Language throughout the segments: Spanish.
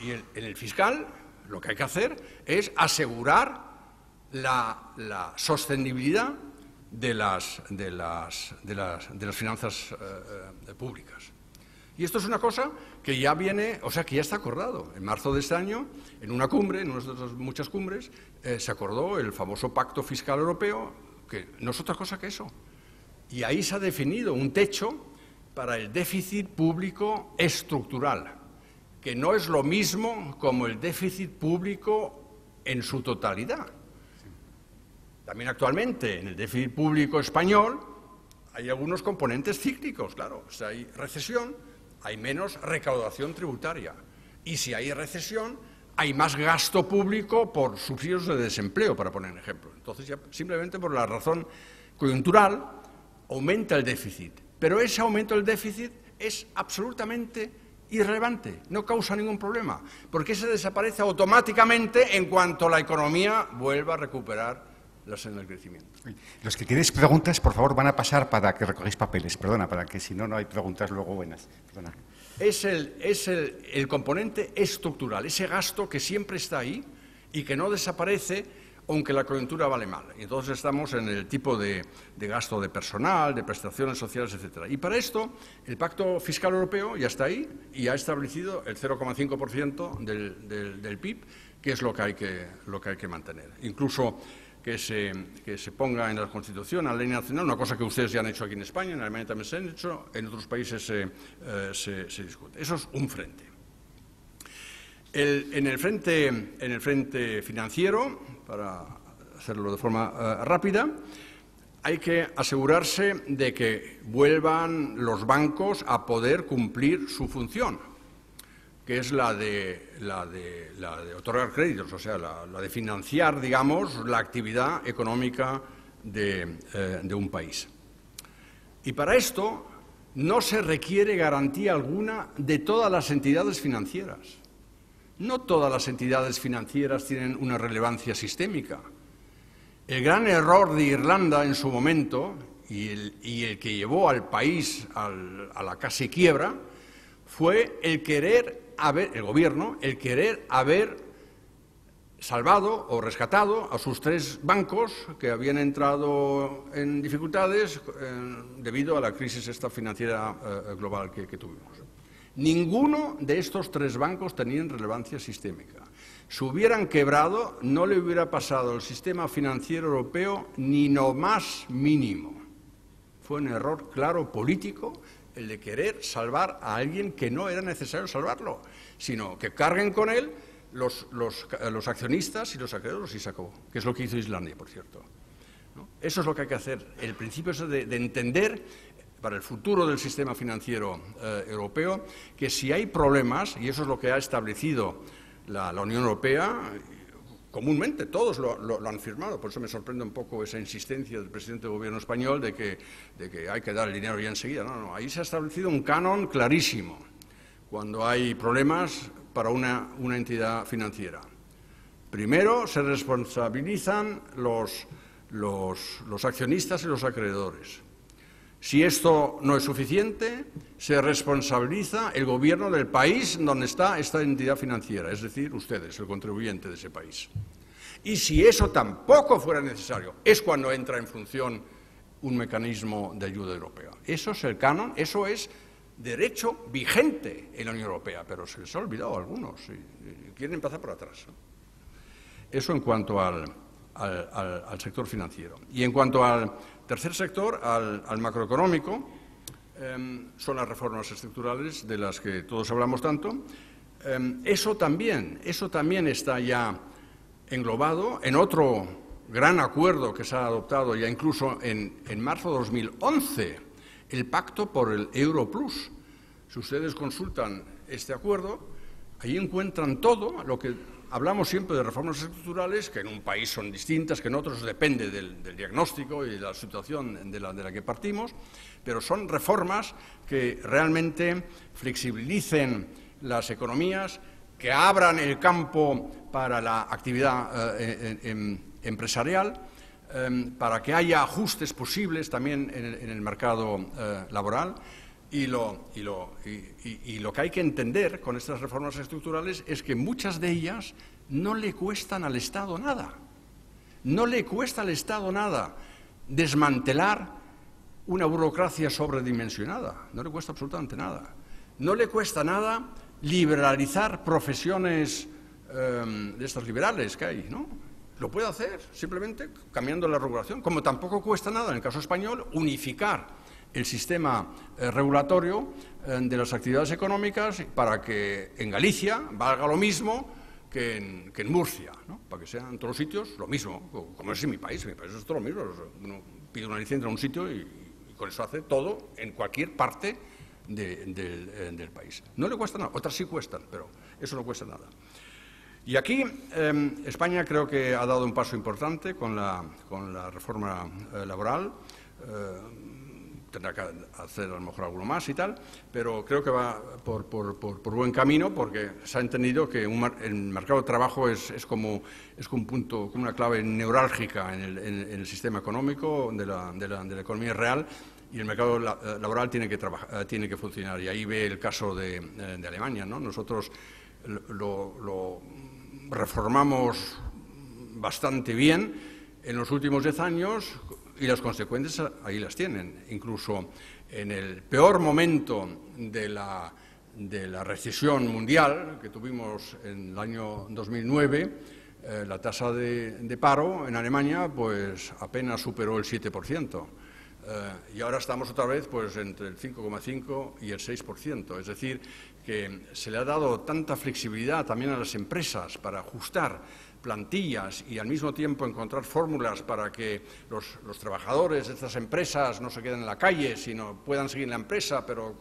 en el fiscal lo que hay que hacer es asegurar la sostenibilidad de las finanzas públicas. Y esto es una cosa que ya viene, o sea, que ya está acordado. En marzo de este año, en una cumbre, en una de las muchas cumbres, se acordó el famoso Pacto Fiscal Europeo, que no es otra cosa que eso. Y ahí se ha definido un techo para el déficit público estructural, que no es lo mismo como el déficit público en su totalidad. También actualmente en el déficit público español hay algunos componentes cíclicos, claro. Si hay recesión, hay menos recaudación tributaria. Y si hay recesión, hay más gasto público por subsidios de desempleo, para poner un ejemplo. Entonces, ya simplemente por la razón coyuntural, aumenta el déficit. Pero ese aumento del déficit es absolutamente irrelevante, no causa ningún problema, porque se desaparece automáticamente en cuanto la economía vuelva a recuperar la senda del crecimiento. Los que tenéis preguntas, por favor, van a pasar para que recogéis papeles. Perdona, para que si no, no hay preguntas luego buenas. Perdona. Es el componente estructural, ese gasto que siempre está ahí y que no desaparece aunque la coyuntura vale mal. Y entonces estamos en el tipo de gasto de personal, de prestaciones sociales, etc. Y para esto, el Pacto Fiscal Europeo ya está ahí y ha establecido el 0,5% del PIB, que es lo que hay que mantener. Incluso que se ponga en la Constitución, en la ley nacional, una cosa que ustedes ya han hecho aquí en España, en Alemania también se han hecho, en otros países se discute. Eso es un frente. En el frente financiero, para hacerlo de forma rápida, hay que asegurarse de que vuelvan los bancos a poder cumplir su función, que es la de otorgar créditos, o sea, la de financiar, digamos, la actividad económica de un país. Y para esto no se requiere garantía alguna de todas las entidades financieras. No todas las entidades financieras tienen una relevancia sistémica. El gran error de Irlanda en su momento, y el que llevó al país a la casi quiebra, fue el gobierno querer haber salvado o rescatado a sus 3 bancos que habían entrado en dificultades debido a la crisis esta financiera global que tuvimos. Ninguno de estos 3 bancos tenían relevancia sistémica. Si hubieran quebrado, no le hubiera pasado al sistema financiero europeo ni lo más mínimo. Fue un error claro político el de querer salvar a alguien que no era necesario salvarlo, sino que carguen con él los accionistas y los acreedores y se acabó, que es lo que hizo Islandia, por cierto. ¿No? Eso es lo que hay que hacer. El principio es de entender para el futuro del sistema financiero europeo, que si hay problemas, y eso es lo que ha establecido la Unión Europea, comúnmente todos lo han firmado, por eso me sorprende un poco esa insistencia del presidente del gobierno español de que hay que dar el dinero ya enseguida. No, ahí se ha establecido un canon clarísimo cuando hay problemas para una entidad financiera. Primero se responsabilizan los accionistas y los acreedores. Si esto no es suficiente, se responsabiliza el gobierno del país donde está esta entidad financiera, es decir, ustedes, el contribuyente de ese país. Y si eso tampoco fuera necesario, es cuando entra en función un mecanismo de ayuda europea. Eso es el canon, eso es derecho vigente en la Unión Europea, pero se les ha olvidado a algunos y quieren empezar por atrás. Eso en cuanto al sector financiero. Y en cuanto al tercer sector, al macroeconómico, son las reformas estructurales de las que todos hablamos tanto. Eso también está ya englobado en otro gran acuerdo que se ha adoptado ya incluso en marzo de 2011, el Pacto por el Euro Plus. Si ustedes consultan este acuerdo, ahí encuentran todo lo que hablamos siempre de reformas estructurales, que en un país son distintas, que en otros depende del diagnóstico y de la situación de la que partimos, pero son reformas que realmente flexibilicen las economías, que abran el campo para la actividad empresarial, para que haya ajustes posibles también en el mercado laboral, Y lo que hay que entender con estas reformas estructurales es que muchas de ellas no le cuestan al Estado nada. No le cuesta al Estado nada desmantelar una burocracia sobredimensionada. No le cuesta absolutamente nada. No le cuesta nada liberalizar profesiones de estas liberales que hay, ¿no? Lo puede hacer simplemente cambiando la regulación. Como tampoco cuesta nada, en el caso español, unificar el sistema regulatorio de las actividades económicas para que en Galicia valga lo mismo que en Murcia, ¿no? Para que sean en todos los sitios lo mismo, como es en mi país es todo lo mismo. Uno pide una licencia en un sitio y con eso hace todo en cualquier parte del país. No le cuesta nada, otras sí cuestan, pero eso no cuesta nada. Y aquí España creo que ha dado un paso importante con la reforma laboral. Tendrá que hacer a lo mejor alguno más y tal, pero creo que va por buen camino, porque se ha entendido que el mercado de trabajo es como un punto, como una clave neurálgica en el sistema económico de la economía real, y el mercado laboral tiene que funcionar. Y ahí ve el caso de Alemania, ¿no? Nosotros lo reformamos bastante bien en los últimos 10 años, y las consecuencias ahí las tienen. Incluso en el peor momento de la recesión mundial que tuvimos en el año 2009, la tasa de paro en Alemania pues apenas superó el 7%. Y ahora estamos otra vez pues entre el 5,5 y el 6%. Es decir, que se le ha dado tanta flexibilidad también a las empresas para ajustar plantillas y al mismo tiempo encontrar fórmulas para que los trabajadores de estas empresas no se queden en la calle, sino puedan seguir en la empresa, pero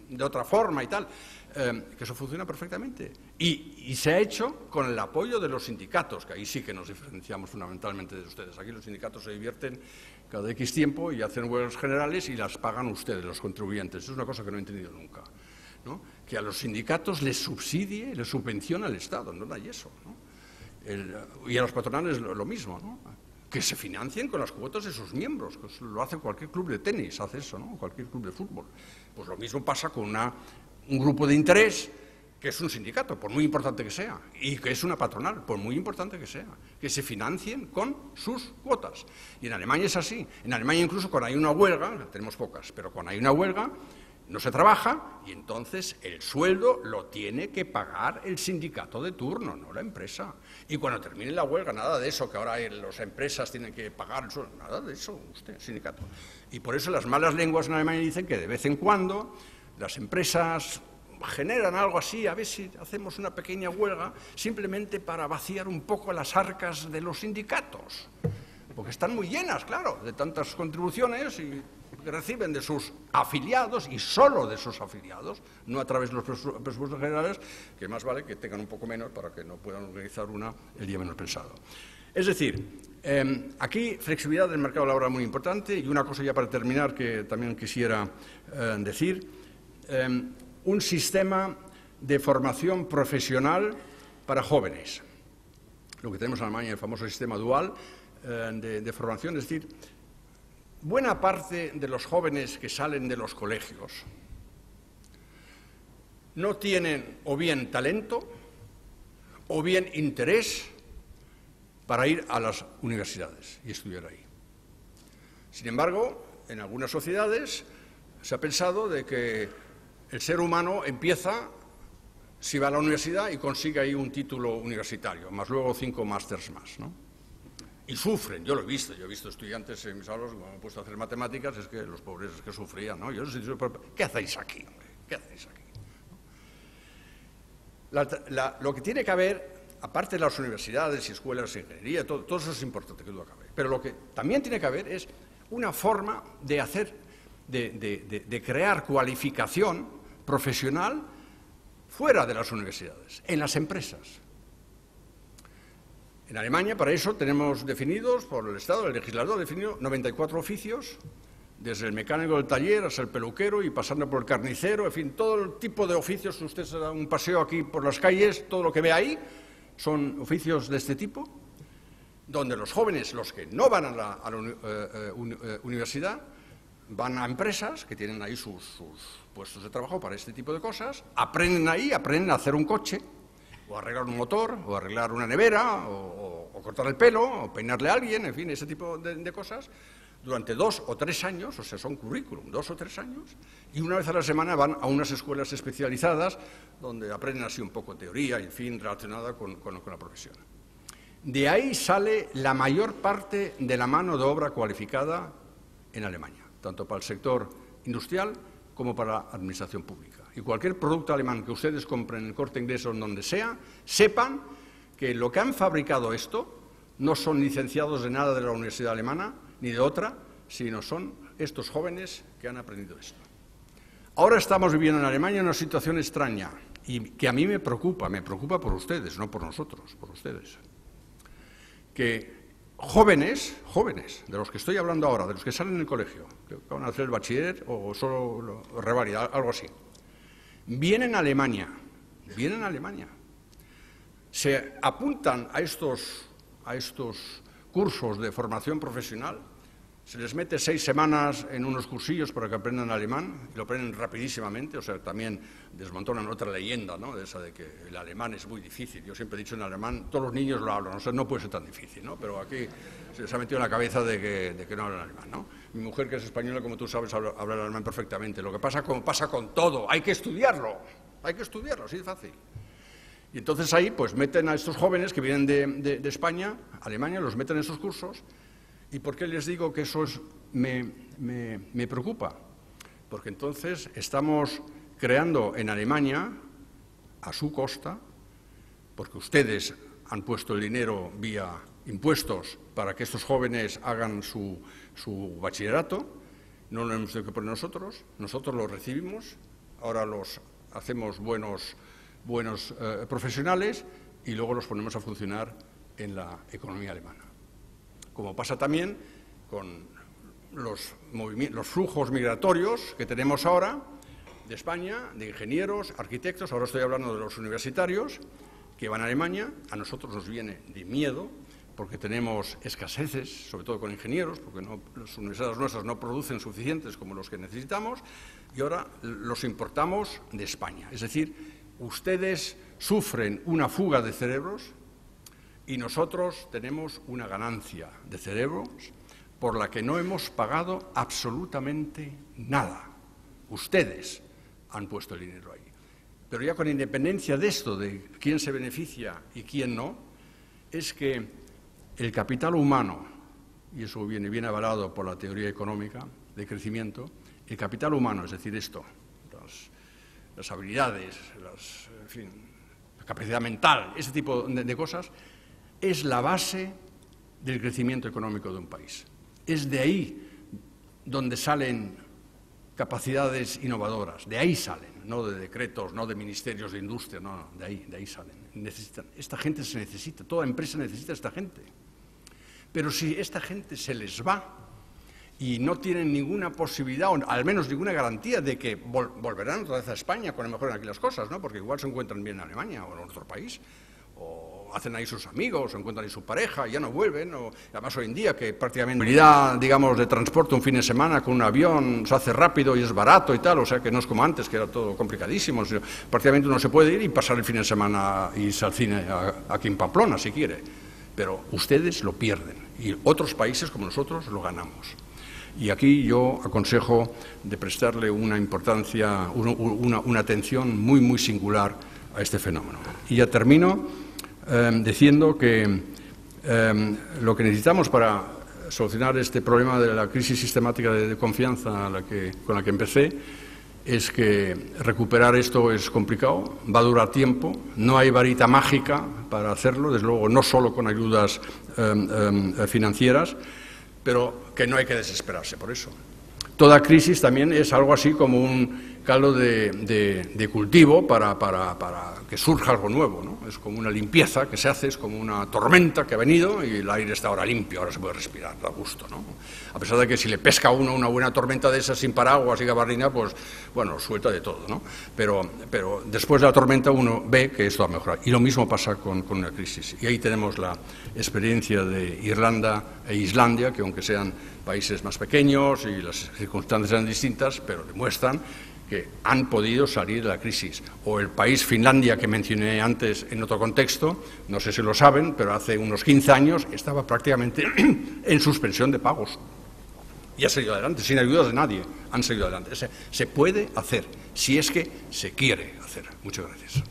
de otra forma y tal, que eso funciona perfectamente. Y se ha hecho con el apoyo de los sindicatos, que ahí sí que nos diferenciamos fundamentalmente de ustedes. Aquí los sindicatos se divierten cada X tiempo y hacen huelgas generales y las pagan ustedes, los contribuyentes. Eso es una cosa que no he entendido nunca, ¿no? Que a los sindicatos les subsidie, les subvenciona el Estado, no hay eso, ¿no? Y a los patronales lo mismo, ¿no? Que se financien con las cuotas de sus miembros, que lo hace cualquier club de tenis, hace eso, ¿no? Cualquier club de fútbol. Pues lo mismo pasa con un grupo de interés que es un sindicato, por muy importante que sea, y que es una patronal, por muy importante que sea, que se financien con sus cuotas. Y en Alemania es así. En Alemania incluso cuando hay una huelga, tenemos pocas, pero cuando hay una huelga no se trabaja y entonces el sueldo lo tiene que pagar el sindicato de turno, no la empresa. Y cuando termine la huelga, nada de eso, que ahora las empresas tienen que pagar el sueldo, nada de eso, usted, sindicato. Y por eso las malas lenguas en Alemania dicen que de vez en cuando las empresas generan algo así, a ver si hacemos una pequeña huelga, simplemente para vaciar un poco las arcas de los sindicatos. Porque están muy llenas, claro, de tantas contribuciones y que reciben de sus afiliados y solo de sus afiliados, no a través de los presupuestos generales, que más vale que tengan un poco menos para que no puedan organizar el día menos pensado. Es decir, aquí flexibilidad del mercado laboral muy importante, y una cosa ya para terminar que también quisiera decir, un sistema de formación profesional para jóvenes. Lo que tenemos en Alemania, el famoso sistema dual de formación, es decir, buena parte de los jóvenes que salen de los colegios no tienen o bien talento o bien interés para ir a las universidades y estudiar ahí. Sin embargo, en algunas sociedades se ha pensado de que el ser humano empieza si va a la universidad y consigue ahí un título universitario, más luego 5 másters más, ¿no? Y sufren, yo lo he visto estudiantes en mis aulas, cuando me he puesto a hacer matemáticas, es que los pobres es que sufrían, ¿no? Yo les he dicho, ¿qué hacéis aquí, hombre? ¿Qué hacéis aquí? Lo que tiene que haber, aparte de las universidades y escuelas de ingeniería, todo eso es importante que duda cabe, pero lo que también tiene que haber es una forma de hacer, de crear cualificación profesional fuera de las universidades, en las empresas. En Alemania, para eso, tenemos definidos por el Estado, el legislador ha definido 94 oficios, desde el mecánico del taller hasta el peluquero y pasando por el carnicero, en fin, todo el tipo de oficios. Usted se da un paseo aquí por las calles, todo lo que ve ahí son oficios de este tipo, donde los jóvenes, los que no van a la universidad, van a empresas que tienen ahí sus puestos de trabajo para este tipo de cosas, aprenden ahí, aprenden a hacer un coche, o arreglar un motor, o arreglar una nevera, o cortar el pelo, o peinarle a alguien, en fin, ese tipo de cosas, durante 2 o 3 años, o sea, son currículum, 2 o 3 años, y una vez a la semana van a unas escuelas especializadas donde aprenden así un poco teoría, en fin, relacionada con la profesión. De ahí sale la mayor parte de la mano de obra cualificada en Alemania, tanto para el sector industrial como para la administración pública. Y cualquier producto alemán que ustedes compren en el Corte Inglés o en donde sea, sepan que lo que han fabricado esto no son licenciados de nada de la universidad alemana ni de otra, sino son estos jóvenes que han aprendido esto. Ahora estamos viviendo en Alemania una situación extraña y que a mí me preocupa por ustedes, no por nosotros, por ustedes. Que jóvenes, de los que estoy hablando ahora, de los que salen del colegio, que van a hacer el bachiller o solo revalida, algo así, vienen a Alemania, se apuntan a estos cursos de formación profesional, se les mete 6 semanas en unos cursillos para que aprendan alemán, y lo aprenden rapidísimamente, o sea, también desmontonan otra leyenda, ¿no?, de esa de que el alemán es muy difícil. Yo siempre he dicho en alemán, todos los niños lo hablan, o sea, no puede ser tan difícil, ¿no?, pero aquí se les ha metido en la cabeza de que no hablan alemán, ¿no? Mi mujer, que es española, como tú sabes, habla alemán perfectamente. Lo que pasa, como pasa con todo, hay que estudiarlo, así de fácil. Y entonces ahí pues meten a estos jóvenes que vienen de España, Alemania, los meten en esos cursos. ¿Y por qué les digo que eso me preocupa? Porque entonces estamos creando en Alemania, a su costa, porque ustedes han puesto el dinero vía impuestos para que estos jóvenes hagan su bachillerato, no lo hemos tenido que poner nosotros los recibimos, ahora los hacemos buenos profesionales y luego los ponemos a funcionar en la economía alemana. Como pasa también con los flujos migratorios que tenemos ahora de España, de ingenieros, arquitectos, ahora estoy hablando de los universitarios, que van a Alemania. A nosotros nos viene de miedo, porque tenemos escaseces, sobre todo con ingenieros, porque las universidades nuestras no producen suficientes como los que necesitamos, y ahora los importamos de España. Es decir, ustedes sufren una fuga de cerebros y nosotros tenemos una ganancia de cerebros por la que no hemos pagado absolutamente nada. Ustedes han puesto el dinero ahí. Pero ya con independencia de esto, de quién se beneficia y quién no, es que el capital humano, y eso viene bien avalado por la teoría económica de crecimiento, el capital humano, es decir, esto, las habilidades, la capacidad mental, ese tipo de cosas, es la base del crecimiento económico de un país. Es de ahí donde salen capacidades innovadoras, de ahí salen, no de decretos, no de ministerios de industria, no, de ahí salen. Esta gente se necesita, toda empresa necesita a esta gente. Pero si esta gente se les va y no tienen ninguna posibilidad, o al menos ninguna garantía de que volverán otra vez a España cuando mejoren aquí las cosas, ¿no?, porque igual se encuentran bien en Alemania o en otro país, o hacen ahí sus amigos, o encuentran ahí su pareja y ya no vuelven, o además hoy en día que prácticamente la movilidad, digamos, de transporte un fin de semana con un avión se hace rápido y es barato y tal, o sea que no es como antes, que era todo complicadísimo, sino prácticamente uno se puede ir y pasar el fin de semana y irse al cine aquí en Pamplona si quiere, pero ustedes lo pierden y otros países como nosotros lo ganamos. Y aquí yo aconsejo de prestarle una importancia, una atención muy, muy singular a este fenómeno. Y ya termino diciendo que lo que necesitamos para solucionar este problema de la crisis sistemática de confianza con la que empecé es que recuperar esto es complicado, va a durar tiempo, no hay varita mágica para hacerlo, desde luego no solo con ayudas financieras, pero que no hay que desesperarse por eso. Toda crisis también es algo así como caldo de cultivo para que surja algo nuevo, ¿no? Es como una limpieza que se hace, es como una tormenta que ha venido y el aire está ahora limpio, ahora se puede respirar, da gusto, ¿no? A pesar de que si le pesca a uno una buena tormenta de esas sin paraguas y gabardina, pues, bueno, suelta de todo, ¿no? Pero después de la tormenta uno ve que esto va a mejorar. Y lo mismo pasa con una crisis. Y ahí tenemos la experiencia de Irlanda e Islandia, que aunque sean países más pequeños y las circunstancias eran distintas, pero demuestran que han podido salir de la crisis. O el país Finlandia, que mencioné antes en otro contexto, no sé si lo saben, pero hace unos 15 años estaba prácticamente en suspensión de pagos. Y ha salido adelante, sin ayuda de nadie, han salido adelante. Se puede hacer, si es que se quiere hacer. Muchas gracias.